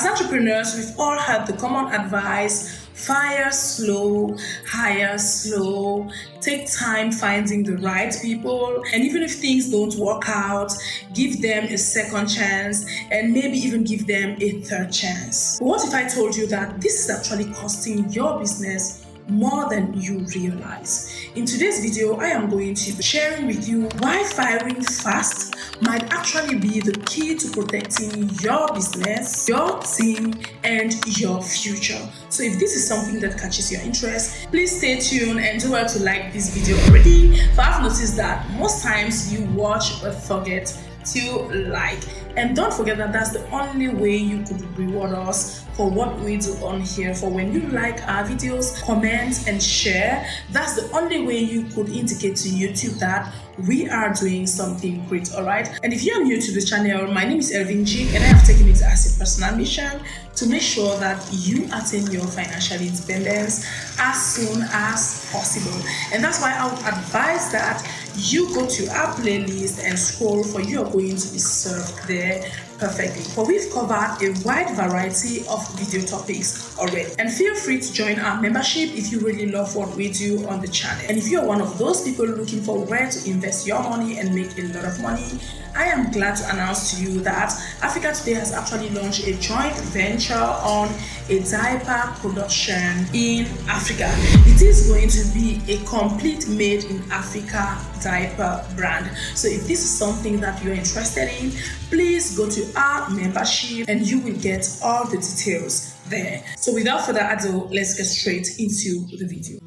As entrepreneurs, we've all heard the common advice: fire slow, hire slow, take time finding the right people, and even if things don't work out, give them a second chance and maybe even give them a third chance. But what if I told you that this is actually costing your business more than you realize? In today's video, I am going to be sharing with you why firing fast might actually be the key to protecting your business, your team, and your future. So if this is something that catches your interest, please stay tuned and do well to like this video already. For I've noticed that most times you watch but forget to like. And don't forget that that's the only way you could reward us for what we do on here. For when you like our videos, comment and share, that's the only way you could indicate to YouTube that we are doing something great. Alright, and if you are new to the channel, my name is Ervin G, and I have taken it as a personal mission to make sure that you attain your financial independence as soon as possible. And that's why I would advise that you go to our playlist and scroll, for you are going to be served there perfectly. For we've covered a wide variety of video topics already. And feel free to join our membership if you really love what we do on the channel. And if you're one of those people looking for where to invest your money and make a lot of money, I am glad to announce to you that Africa Today has actually launched a joint venture on a diaper production in Africa. It is going to be a complete made in Africa diaper brand. So if this is something that you're interested in, please go to our membership and you will get all the details there. So without further ado, let's get straight into the video.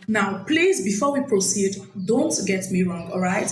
Now, please, before we proceed, don't get me wrong, all right?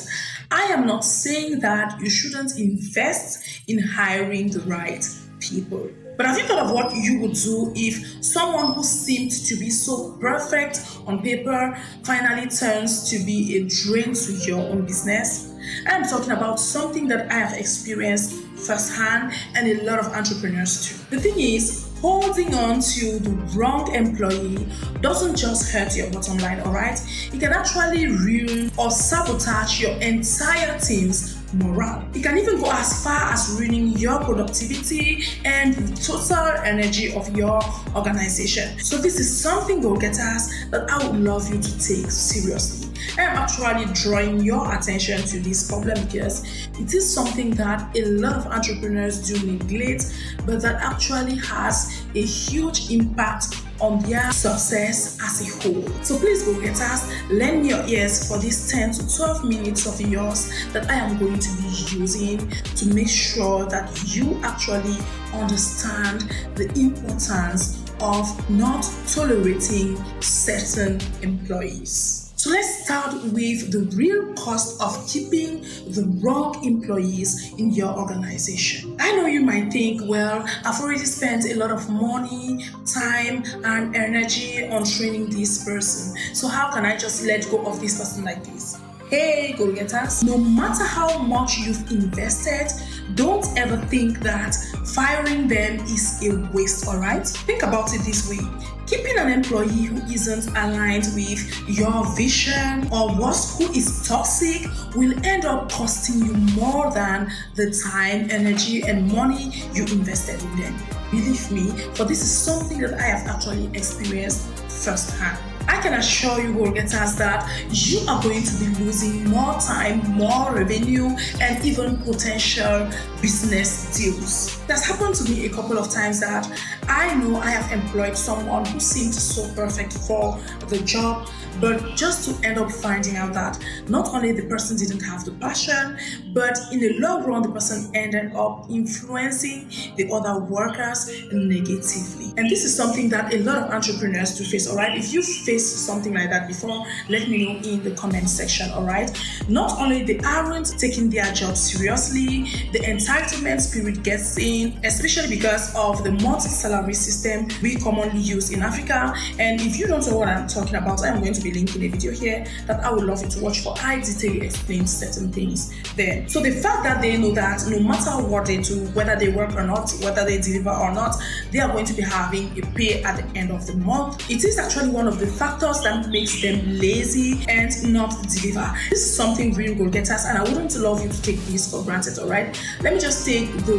I am not saying that you shouldn't invest in hiring the right people. But have you thought of what you would do if someone who seemed to be so perfect on paper finally turns to be a drain to your own business? I am talking about something that I have experienced firsthand, and a lot of entrepreneurs too. The thing is, holding on to the wrong employee doesn't just hurt your bottom line, alright? It can actually ruin or sabotage your entire team's morale. It can even go as far as ruining your productivity and the total energy of your organization. So this is something, go-getters, that I would love you to take seriously. I am actually drawing your attention to this problem because it is something that a lot of entrepreneurs do neglect, but that actually has a huge impact on their success as a whole. So please, go-getters, lend me your ears for these 10 to 12 minutes of yours that I am going to be using to make sure that you actually understand the importance of not tolerating certain employees. So let's start with the real cost of keeping the wrong employees in your organization. I know you might think, well, I've already spent a lot of money, time, and energy on training this person. So how can I just let go of this person like this? Hey, go-getters, no matter how much you've invested, don't ever think that firing them is a waste, alright? Think about it this way. Keeping an employee who isn't aligned with your vision, or worse, who is toxic, will end up costing you more than the time, energy, and money you invested in them. Believe me, for this is something that I have actually experienced firsthand. I can assure you, go-getters, that you are going to be losing more time, more revenue, and even potential business deals. That's happened to me a couple of times that I know I have employed someone who seemed so perfect for the job, but just to end up finding out that not only the person didn't have the passion, but in the long run, the person ended up influencing the other workers negatively. And this is something that a lot of entrepreneurs do face, alright? If you face something like that before, let me know in the comment section, alright? Not only they aren't taking their job seriously, the entitlement spirit gets in, especially because of the multi-salary system we commonly use in Africa. And if you don't know what I'm talking about, I'm going to be linking a video here that I would love you to watch, for I detail explain certain things there. So the fact that they know that no matter what they do, whether they work or not, whether they deliver or not, they are going to be having a pay at the end of the month. It is actually one of the factors that makes them lazy and not deliver. This is something real go-getters, and I wouldn't love you to take this for granted, all right? Let me just take the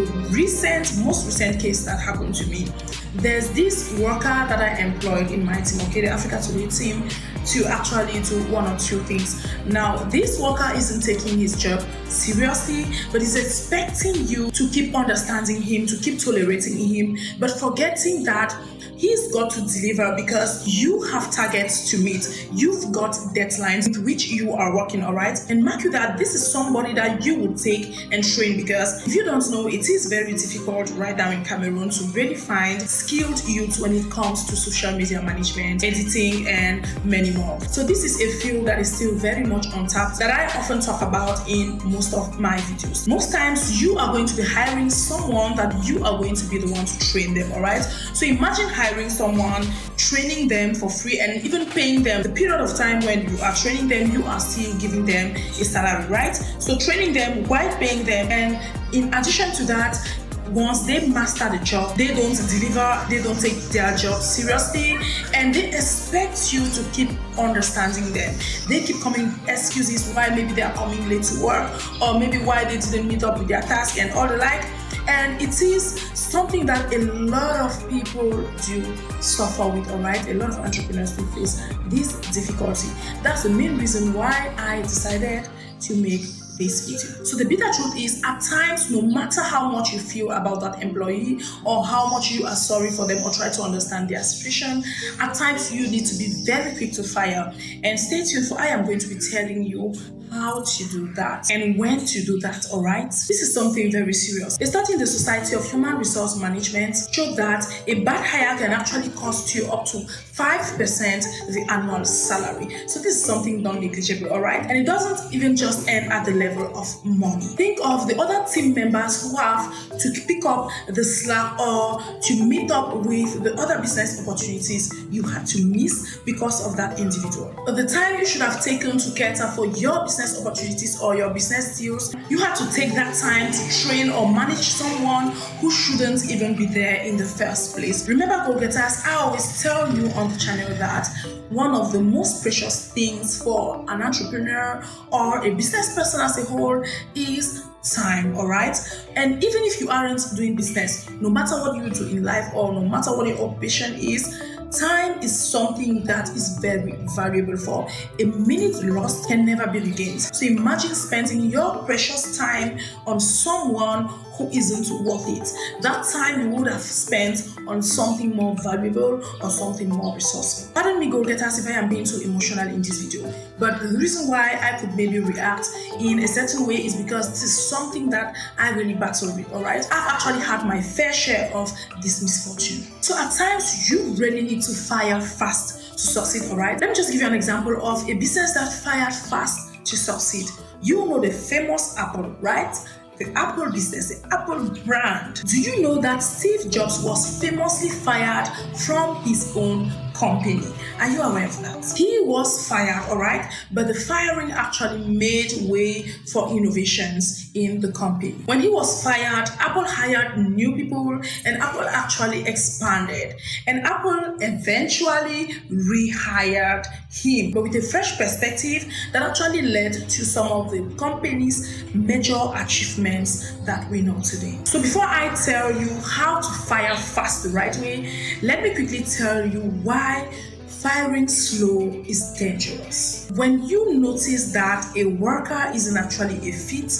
most recent case that happened to me. There's this worker that I employed in my team, okay, the Africa Today team, to actually do one or two things. Now, this worker isn't taking his job seriously, but is expecting you to keep understanding him, to keep tolerating him, but forgetting that he's got to deliver because you have targets to meet. You've got deadlines with which you are working, all right? And mark you that this is somebody that you would take and train, because if you don't know, it is very difficult right now in Cameroon to really find skilled youth when it comes to social media management, editing, and many more. So this is a field that is still very much untapped that I often talk about in most of my videos. Most times you are going to be hiring someone that you are going to be the one to train them, all right? So imagine hiring someone, training them for free, and even paying them the period of time when you are training them, you are still giving them a salary, right? So training them while paying them, and in addition to that, once they master the job, they don't deliver, they don't take their job seriously, and they expect you to keep understanding them. They keep coming excuses why maybe they are coming late to work, or maybe why they didn't meet up with their task and all the like. And it is something that a lot of people do suffer with, all right? A lot of entrepreneurs do face this difficulty. That's the main reason why I decided to make this video. So the bitter truth is, at times, no matter how much you feel about that employee or how much you are sorry for them or try to understand their situation, at times you need to be very quick to fire. And stay tuned, for I am going to be telling you how to do that and when to do that, all right? This is something very serious. A study in the Society of Human Resource Management showed that a bad hire can actually cost you up to 5% the annual salary. So this is something non-negligible, all right? And it doesn't even just end at the level of money. Think of the other team members who have to pick up the slack or to meet up with the other business opportunities you had to miss because of that individual. But the time you should have taken to cater for your business opportunities or your business deals, you had to take that time to train or manage someone who shouldn't even be there in the first place. Remember, go-getters, I always tell you on the channel that one of the most precious things for an entrepreneur or a business person as a whole is time, all right? And even if you aren't doing business, no matter what you do in life or no matter what your occupation is, time is something that is very valuable. For a minute lost can never be regained. So imagine spending your precious time on someone who isn't worth it. That time you would have spent on something more valuable or something more resourceful. Pardon me, go-getters, if I am being too emotional in this video, but the reason why I could maybe react in a certain way is because this is something that I really battle with, all right? I've actually had my fair share of this misfortune. So at times, you really need to fire fast to succeed, all right? Let me just give you an example of a business that fired fast to succeed. You know the famous Apple, right? The Apple business, the Apple brand. Do you know that Steve Jobs was famously fired from his own company? Are you aware of that? He was fired, all right, but the firing actually made way for innovations in the company. When he was fired, Apple hired new people and Apple actually expanded, and Apple eventually rehired him, but with a fresh perspective that actually led to some of the company's major achievements that we know today. So before I tell you how to fire fast the right way, let me quickly tell you why firing slow is dangerous. When you notice that a worker isn't actually a fit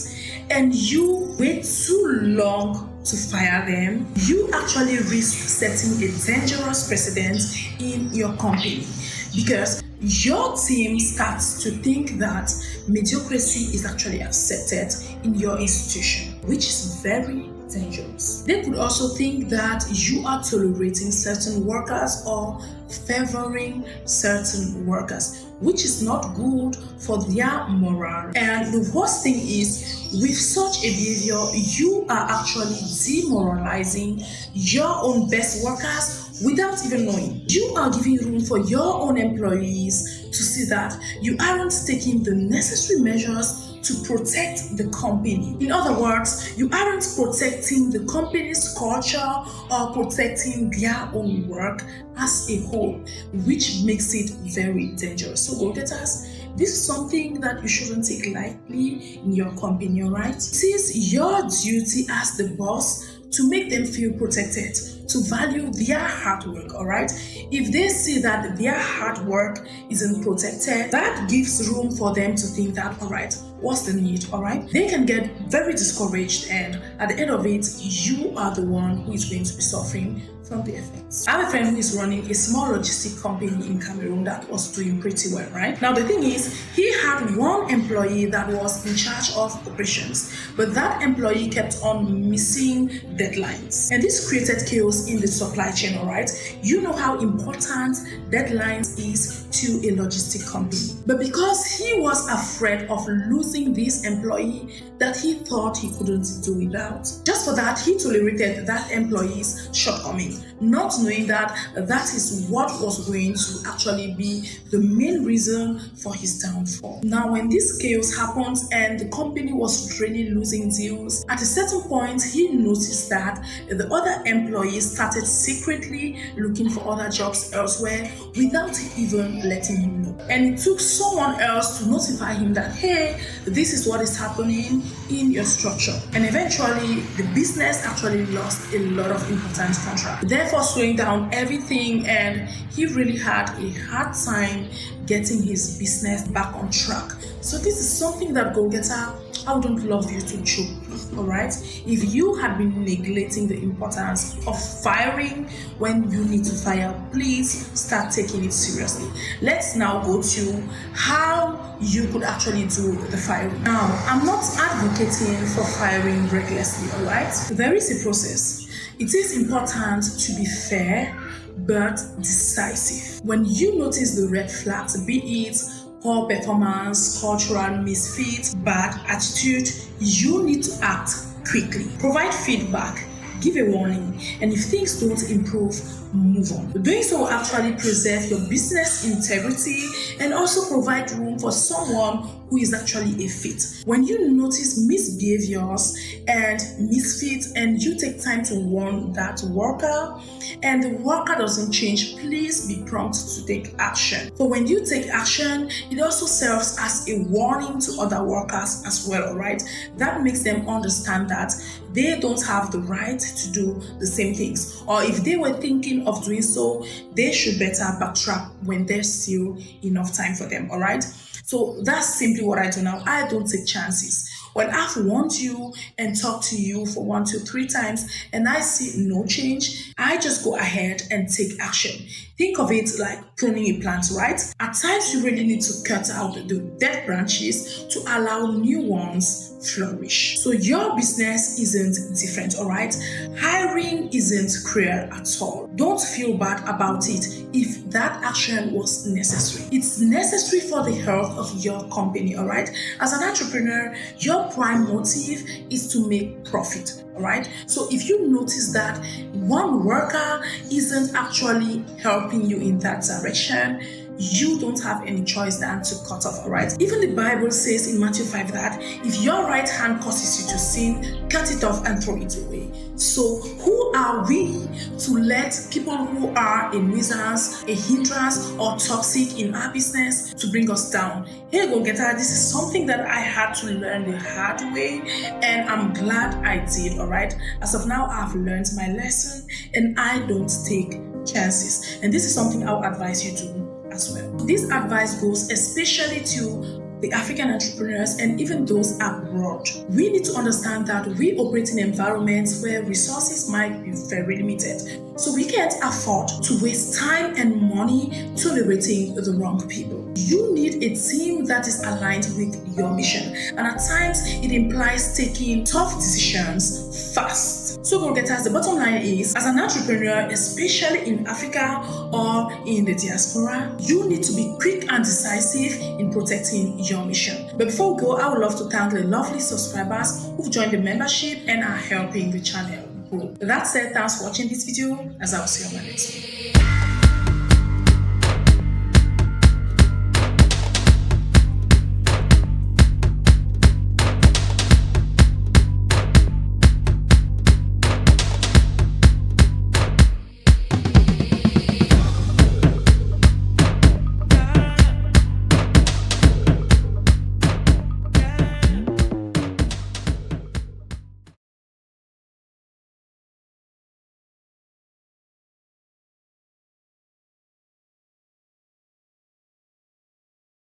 and you wait too long to fire them, you actually risk setting a dangerous precedent in your company, because your team starts to think that mediocrity is actually accepted in your institution, which is very dangerous. They could also think that you are tolerating certain workers or favoring certain workers, which is not good for their morale. And the worst thing is, with such a behavior, you are actually demoralizing your own best workers without even knowing. You are giving room for your own employees to see that you aren't taking the necessary measures to protect the company. In other words, you aren't protecting the company's culture or protecting their own work as a whole, which makes it very dangerous. So go-getters, this is something that you shouldn't take lightly in your company, alright? It is your duty as the boss to make them feel protected, to value their hard work, alright? If they see that their hard work isn't protected, that gives room for them to think that, alright, what's the need, alright? They can get very discouraged, and at the end of it, you are the one who is going to be suffering from the effects. I have a friend who is running a small logistic company in Cameroon that was doing pretty well, right? Now the thing is, he had one employee that was in charge of operations, but that employee kept on missing deadlines. And this created chaos in the supply chain, alright? You know how important deadlines is to a logistic company. But because he was afraid of losing this employee that he thought he couldn't do without, just for that, he tolerated that employee's shortcoming, not knowing that that is what was going to actually be the main reason for his downfall. Now, when this chaos happened and the company was really losing deals, at a certain point, he noticed that the other employees started secretly looking for other jobs elsewhere without even letting him know. And it took someone else to notify him that, hey, this is what is happening in your structure. And eventually, the business actually lost a lot of important contracts, therefore slowing down everything, and he really had a hard time getting his business back on track. So this is something that go-getter, I wouldn't love you to joke with, alright? If you had been neglecting the importance of firing when you need to fire, please start taking it seriously. Let's now go to how you could actually do the firing. Now, I'm not advocating for firing recklessly, alright? There is a process. It is important to be fair but decisive. When you notice the red flags, be it poor performance, cultural misfit, bad attitude, you need to act quickly. Provide feedback, give a warning, and if things don't improve, move on. Doing so will actually preserve your business integrity and also provide room for someone who is actually a fit. When you notice misbehaviors and misfits and you take time to warn that worker and the worker doesn't change, please be prompt to take action. For when you take action, it also serves as a warning to other workers as well, alright? That makes them understand that they don't have the right to do the same things, or if they were thinking of doing so, they should better backtrack when there's still enough time for them, alright? So that's simply what I do now. I don't take chances. When I've warned you and talked to you for 1, 2, 3 times and I see no change, I just go ahead and take action. Think of it like pruning a plant, right? At times you really need to cut out the dead branches to allow new ones flourish. So your business isn't different, alright? Hiring isn't cruel at all. Don't feel bad about it if that action was necessary. It's necessary for the health of your company, alright? As an entrepreneur, your prime motive is to make profit, alright? So if you notice that one worker isn't actually helping you in that direction, you don't have any choice than to cut off, alright? Even the Bible says in Matthew 5 that if your right hand causes you to sin, cut it off and throw it away. So who are we to let people who are a nuisance, a hindrance, or toxic in our business to bring us down? Hey go-getter, this is something that I had to learn the hard way, and I'm glad I did, alright? As of now, I've learned my lesson and I don't take chances. And this is something I'll advise you to do as well. This advice goes especially to the African entrepreneurs and even those abroad. We need to understand that we operate in environments where resources might be very limited. So we can't afford to waste time and money tolerating the wrong people. You need a team that is aligned with your mission. And at times, it implies taking tough decisions fast. So go-getters, the bottom line is, as an entrepreneur, especially in Africa or in the diaspora, you need to be quick and decisive in protecting your mission. But before we go, I would love to thank the lovely subscribers who've joined the membership and are helping the channel grow. With that said, thanks for watching this video, as I'll see you on my next one.